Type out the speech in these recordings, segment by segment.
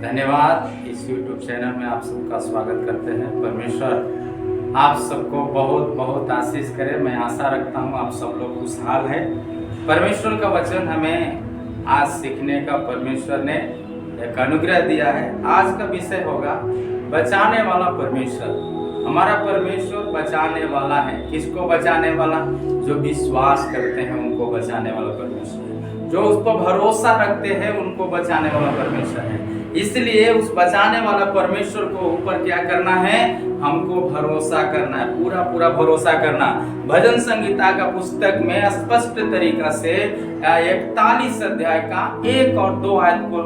धन्यवाद। इस YouTube channel में आप सबका स्वागत करते हैं। परमेश्वर आप सबको बहुत बहुत आशीष करे। मैं आशा रखता हूँ आप सब लोग खुशहाल हैं। परमेश्वर का वचन हमें आज सीखने का परमेश्वर ने एक अनुग्रह दिया है। आज का विषय होगा बचाने वाला परमेश्वर। हमारा परमेश्वर बचाने वाला है। किसको बचाने वाला? जो विश्वास करते हैं उनको बचाने वाला परमेश्वर है। जो उस पर भरोसा रखते हैं उनको बचाने वाला परमेश्वर है। इसलिए उस बचाने वाला परमेश्वर को ऊपर क्या करना है? हमको भरोसा करना है, पूरा पूरा भरोसा करना। भजन संहिता का पुस्तक में स्पष्ट तरीका से 41 अध्याय का 1 और 2 आयत को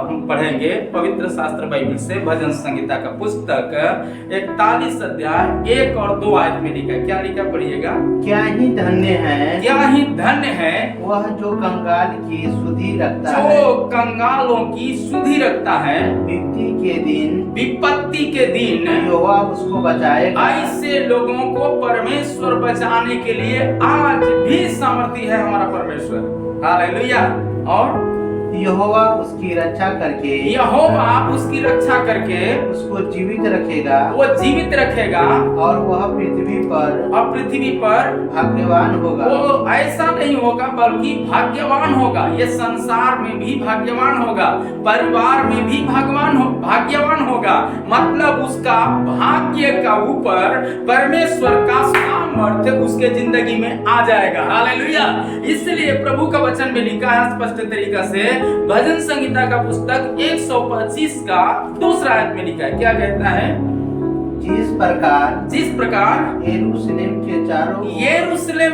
हम पढ़ेंगे पवित्र शास्त्र बाइबल से। भजन संहिता का पुस्तक 41 अध्याय 1 और 2 आयत में लिखा है। क्या लिखा? पढ़िएगा। क्या ही धन्य है, क्या ही धन्य है वह जो कंगाल की सुधि रखता है, जो कंगालों की सुधि रखता है। विपत्ति के दिन यहोवा उसको बचाएगा। ऐसे लोगों को परमेश्वर बचाने के लिए आज भी सामर्थ्य है हमारा परमेश्वर। हालेलुया। और यहोवा उसकी रक्षा करके, यहोवा उसकी रक्षा करके उसको जीवित रखेगा। वो जीवित रखेगा और वह पृथ्वी पर भाग्यवान होगा। वो ऐसा नहीं होगा बल्कि भाग्यवान होगा। ये संसार में भी भाग्यवान होगा, परिवार में भी भाग्यवान होगा। मतलब उसका भाग्य का ऊपर परमेश्वर का सामर्थ्य उसके जिंदगी में आ जाएगा। हालेलुया। इसलिए प्रभु का वचन में लिखा है स्पष्ट तरीका से। भजन संहिता का पुस्तक 125 का 2 आयत में लिखा है। क्या कहता है? जिस प्रकार यरूशलेम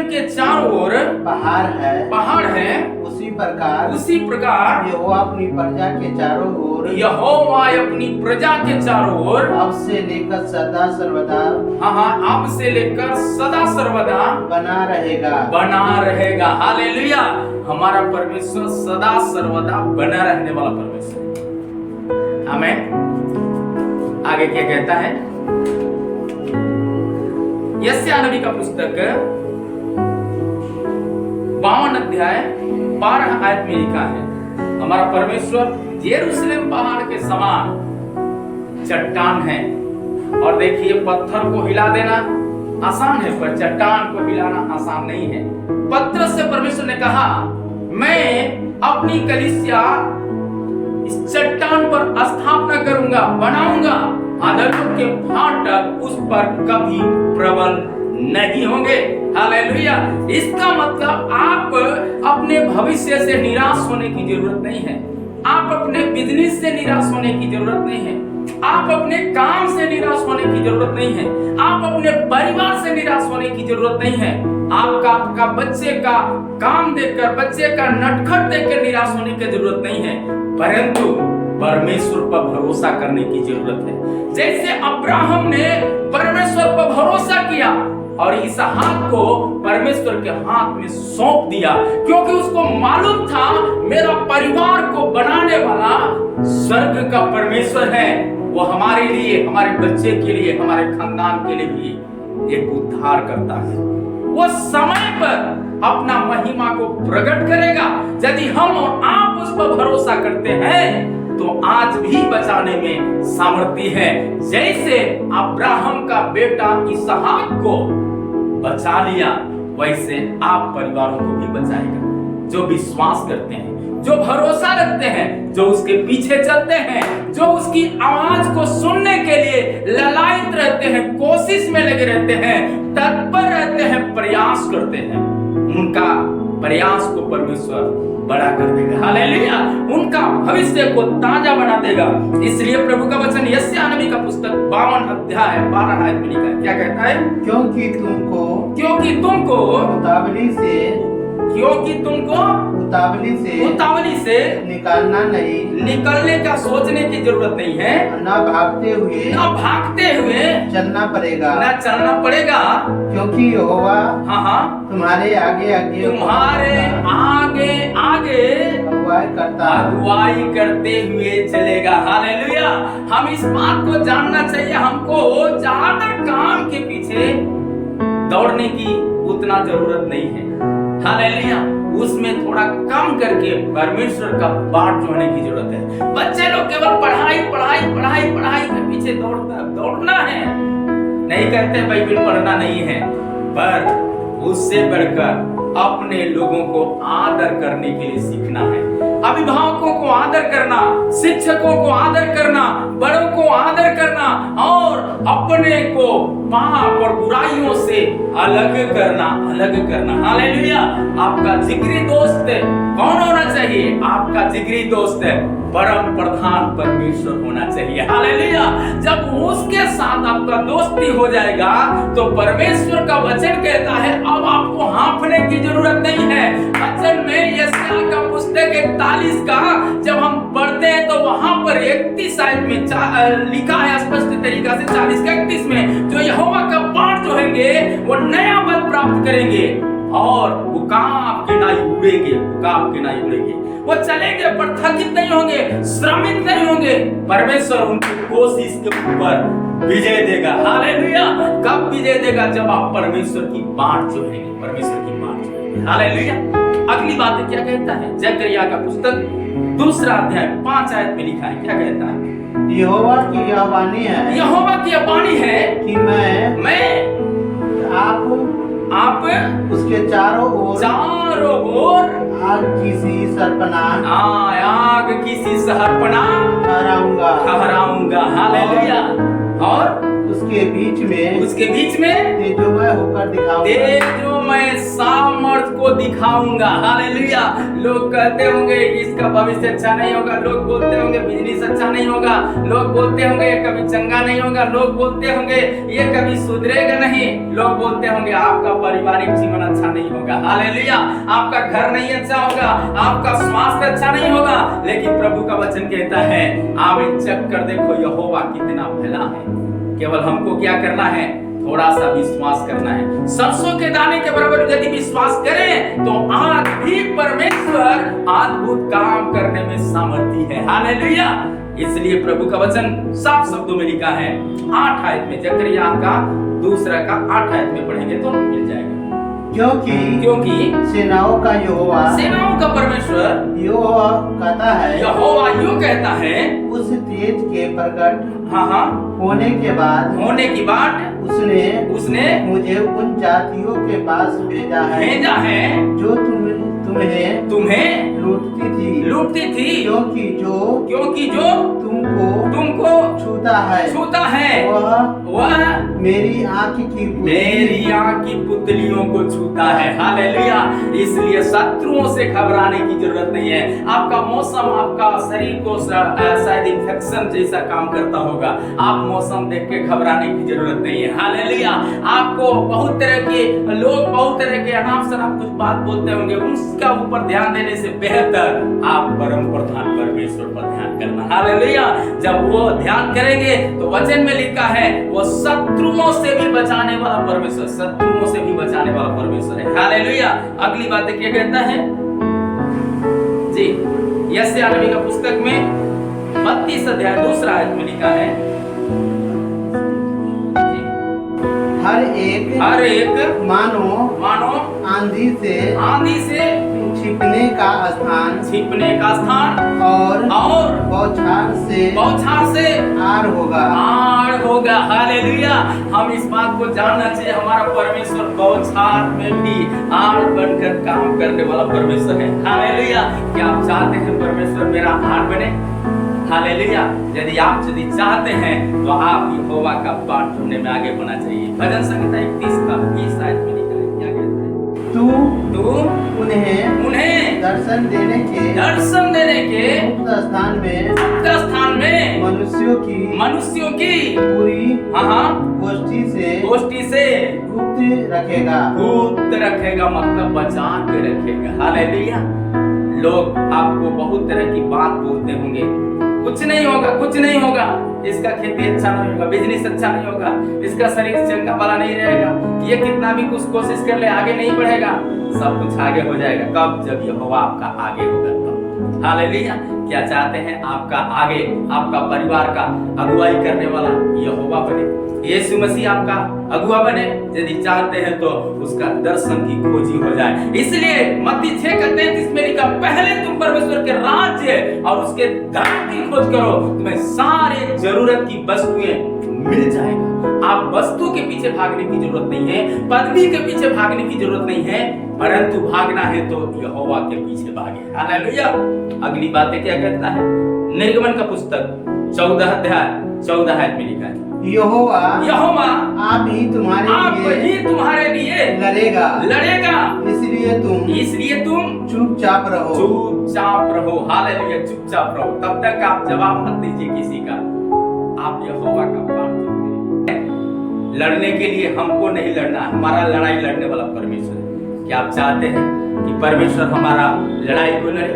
के चारों ओर पहाड़ है, उसी प्रकार यहोवा अपनी प्रजा के चारों ओर, यहोवा अपनी प्रजा के चारों ओर अब से लेकर सदा सर्वदा बना रहेगा। हालेलुया। हमारा परमेश्वर सदा सर्वदा बना रहने वाला परमेश्वर। आमीन। आगे क्या कहता है? यशायाह नबी का पुस्तक 52 अध्याय 12 आयत में लिखा है, हमारा परमेश्वर यरूशलेम पहाड़ के समान चट्टान है। और देखिए, पत्थर को हिला देना आसान है पर चट्टान को हिलाना आसान नहीं है। पत्र से परमेश्वर ने कहा, मैं अपनी कलीसिया इस चट्टान पर स्थापना करूंगा, बनाऊंगा। अधर्म के फाटक उस पर कभी प्रबल नहीं होंगे। हालेलुया। इसका मतलब आप अपने भविष्य से निराश होने की जरूरत नहीं है। आप अपने बिजनेस से निराश होने की जरूरत नहीं है। आप अपने काम से निराश होने की जरूरत नहीं है। आप अपने परिवार से निराश होने की जरूरत नहीं है। आपका बच्चे का काम देखकर, बच्चे का नटखट देखकर निराश होने की जरूरत नहीं है, परंतु परमेश्वर पर भरोसा करने की जरूरत है। जैसे अब्राहम ने परमेश्वर पर भरोसा किया और इसहाक को परमेश्वर के हाथ में सौंप दिया, क्योंकि उसको मालूम था मेरा परिवार को बनाने वाला स्वर्ग का परमेश्वर है। वो हमारे लिए, हमारे बच्चे के लिए, हमारे खानदान के लिए भी एक उद्धार करता है। वो समय पर अपना महिमा को प्रकट करेगा। यदि हम और आप उस पर भरोसा करते हैं तो आज भी बचाने में सामर्थ्य है। जैसे अब्राहम का बेटा इसहाक को बचा लिया, वैसे आप परिवारों को भी बचाएगा। जो विश्वास करते हैं, जो भरोसा रखते हैं, जो उसके पीछे चलते हैं, जो उसकी आवाज को सुनने के लिए ललायित रहते हैं, कोशिश में लगे रहते हैं, तत्पर रहते हैं, प्रयास करते हैं, उनका प्रयास को परमेश्वर बड़ा कर देगा। हालेलुया। उनका भविष्य को ताजा बना देगा। इसलिए प्रभु का वचन यशायाह नबी का पुस्तक 52 अध्याय 12 आयत में लिखा है। क्या कहता है? क्योंकि तुमको उतावली से निकलने का सोचने की जरूरत नहीं है। न भागते हुए चलना पड़ेगा। क्योंकि यहोवा तुम्हारे आगे अगुवाई करते हुए चलेगा। हालेलुया। हम इस बात को जानना चाहिए, हमको ज्यादा काम के पीछे दौड़ने की उतना जरूरत नहीं है। हालेलुया। उसमें थोड़ा कम करके परमेश्वर का बाट जोड़ने की जरूरत है। बच्चे लोग केवल पढ़ाई पढ़ाई पढ़ाई पढ़ाई के पीछे दौड़ना है, नहीं कहते बाइबल पढ़ना नहीं है, पर उससे बढ़कर अपने लोगों को आदर करने के लिए सीखना है। अभिभावकों को आदर करना, शिक्षकों को आदर करना, बड़ों को आदर करना और अपने को पाप और बुराइयों से अलग करना। हालेलुया। आपका जिगरी दोस्त कौन होना चाहिए? आपका जिगरी दोस्त परम प्रधान परमेश्वर होना चाहिए। हालेलुया। जब उसके साथ आपका दोस्ती हो जाएगा तो परमेश्वर का वचन कहता है अब आपको हाँफने की जरूरत नहीं है। वचन में यशायाह का पुस्तक 41 का जब हम पढ़ते हैं तो वहां पर 31 आयत में लिखा है स्पष्ट तरीका से 40 का 31 में, जो यहोवा का बाट जोहेंगे वो नया बल प्राप्त करेंगे और उकाब के नाई उड़ेंगे। वो चलेंगे पर थकित नहीं होंगे, श्रमित नहीं होंगे। परमेश्वर उनकी कोशिश के ऊपर विजय देगा। हालेलुया। कब विजय देगा? जब आप परमेश्वर की बाट जोहेंगे। हालेलुया। अगली बात क्या कहता है? जकरिया का पुस्तक 2 अध्याय 5 आयत में लिखा है, क्या कहता है? यहोवा की यह वाणी है कि मैं आप उसके चारों ओर आग की सी सरपनाह ठहराऊंगा। हालेलुया। और उसके बीच में तेजोमय सामर्थ को दिखाऊंगा। हालेलुया। लोग कहते होंगे इसका भविष्य अच्छा नहीं होगा, लोग बोलते होंगे बिजनेस अच्छा नहीं होगा, लोग बोलते होंगे ये कभी चंगा नहीं होगा, लोग बोलते होंगे ये कभी सुधरेगा नहीं, लोग बोलते होंगे आपका पारिवारिक जीवन अच्छा नहीं होगा। हालेलुया। आपका घर नहीं अच्छा होगा, आपका स्वास्थ्य अच्छा नहीं होगा, लेकिन प्रभु का वचन कहता है आप चेक कर देखो यहोवा कितना भला है। केवल हमको क्या करना है? थोड़ा सा विश्वास करना है। सरसों के दाने के बराबर यदि विश्वास करें तो आज भी परमेश्वर अद्भुत काम करने में सामर्थी है। हालेलुया। इसलिए प्रभु का वचन साफ शब्दों में लिखा है 8 आयत में, जकरिया का 2 का 8 आयत में पढ़ेंगे तो मिल जाएगा। क्योंकि सेनाओं का परमेश्वर यहोवा कहता है उस तेज के प्रकट होने के बाद उसने मुझे उन जातियों के पास भेजा है जो तुम्हें लूटती थी क्योंकि जो तुमको छूता है वह मेरी आँख की पुतलियों को छूता है। हालेलुया। इसलिए शत्रुओं से घबराने की जरूरत नहीं है। आपका मौसम आपका शरीर को शायद इन्फेक्शन जैसा काम करता होगा, आप मौसम देख के घबराने की जरूरत नहीं है। हालेलुया। आपको बहुत तरह के अनाप शनाप कुछ बात बोलते होंगे, उसका ऊपर ध्यान देने से बेहतर आप परम प्रधान परमेश्वर पर ध्यान करना। हालेलुया। जब वो ध्यान करेंगे तो वचन में लिखा है वो शत्रुओं से भी बचाने वाला परमेश्वर है। हालेलुया। अगली बात क्या कहता है जी? यशायाह नबी का पुस्तक में 32 अध्याय 2 आयत में लिखा है हर एक मानो आंधी से छिपने का स्थान और बौछार से आड़ होगा। हालेलुया। हम इस बात को जानना चाहिए हमारा परमेश्वर बौछार में भी आड़ बनकर काम करने वाला परमेश्वर है। हालेलुया। क्या आप चाहते हैं परमेश्वर मेरा आड़ बने? हालेलुया। यदि आप चाहते हैं तो आप यहोवा का बाट ढूंढने में आगे बढ़ना चाहिए। भजन संहिता 31 का 20 आयत में लिखा है, क्या कहता है? तू उन्हें दर्शन देने के मुक्त स्थान में मनुष्यों की पूरी गोष्ठी से गुप्त रखेगा, मतलब बचा के रखेगा। हालेलुया। लोग आपको बहुत तरह की बात बोलते होंगे, कुछ नहीं होगा, इसका खेती अच्छा नहीं होगा, बिजनेस अच्छा नहीं होगा, इसका शरीर चंगा वाला नहीं रहेगा, ये कितना भी कुछ कोशिश कर ले आगे नहीं बढ़ेगा। सब कुछ आगे हो जाएगा कब? जब यहोवा आपका आगे होगा तब। हालेलुया। क्या चाहते हैं? आपका आगे आपका परिवार का अगुवाई करने वाला यहोवा बने, यीशु मसीह आपका अगुवा बने। यदि चाहते हैं तो उसका दर्शन की खोजी हो जाए। इसलिए मत्ती 6:33 में लिखा, पहले तुम परमेश्वर के राज्य और उसके धर्म की खोज करो, तुम्हें सारे जरूरत की वस्तुएं मिल जाएगा। आप वस्तु के पीछे भागने की जरूरत नहीं है, पदवी के पीछे भागने की जरूरत नहीं है, परंतु भागना है तो यहोवा के पीछे भागे। हालेलुया। अगली बातें क्या कहता है? निर्गमन का पुस्तक 14 अध्याय 14 आयत में लिखा है, यहोवा आप ही तुम्हारे लिए लड़ेगा, इसलिए तुम चुपचाप रहो। हालेलुया। चुपचाप रहो। तब तक आप जवाब मत दीजिए किसी का, आप यहोवा का पाठ करते रहिए। लड़ने के लिए हमको नहीं लड़ना, हमारा लड़ाई लड़ने वाला परमेश्वर है। क्या आप चाहते हैं कि परमेश्वर हमारा लड़ाई को लड़े?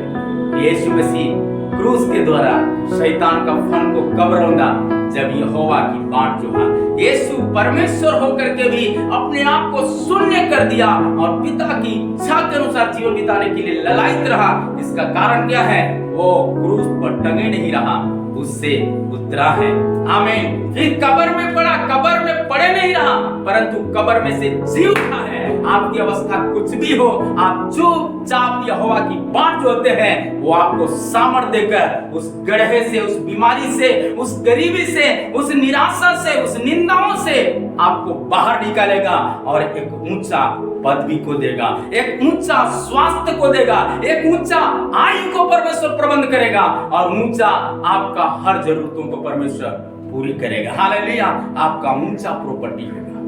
यीशु मसीह क्रूस के द्वारा शैतान का फन को कब रौंदा? जब यहोवा की बाट जोहा। यीशु परमेश्वर होकर के भी अपने आप को शून्य कर दिया और पिता की इच्छा के अनुसार जीवन बिताने के लिए ललायित रहा। इसका कारण क्या है? वो क्रूस पर टंगे नहीं रहा, उससे उतरा है। आमीन। फिर कब्र में पड़ा, कब्र में पड़े नहीं रहा, परंतु कब्र में से जी उठा है। आपकी अवस्था कुछ भी हो, आप चुपचाप यहोवा की बाट जोते हैं, वो आपको सामर्थ देकर उस गड्ढे से, उस बीमारी से, उस गरीबी से, उस निराशा से, उस निंदाओं से आपको बाहर निकालेगा और एक ऊंचा पदवी को देगा, एक ऊंचा स्वास्थ्य को देगा, एक ऊंचा आयु को परमेश्वर प्रबंध करेगा और ऊंचा आपका हर जरूरतों को परमेश्वर पूरी करेगा। हालेलुया। आपका ऊंचा प्रॉपर्टी होगा।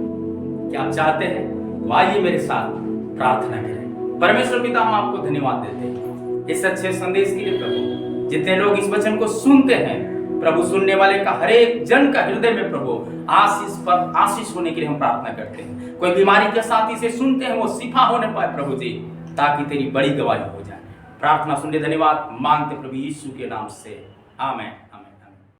क्या आप चाहते हैं? तो आइए मेरे साथ प्रार्थना करें। परमेश्वर पिता, हम आपको धन्यवाद देते हैं इस अच्छे संदेश के लिए प्रभु। जितने लोग इस वचन को सुनते हैं प्रभु, सुनने वाले का हर एक जन का हृदय में प्रभु आशीष पर आशीष होने के लिए हम प्रार्थना करते हैं। कोई बीमारी के साथ इसे सुनते हैं, वो शिफा होने पाए प्रभु जी, ताकि तेरी बड़ी गवाही हो जाए। प्रार्थना सुनने धन्यवाद मांगते प्रभु यीशु के नाम से, आमीन।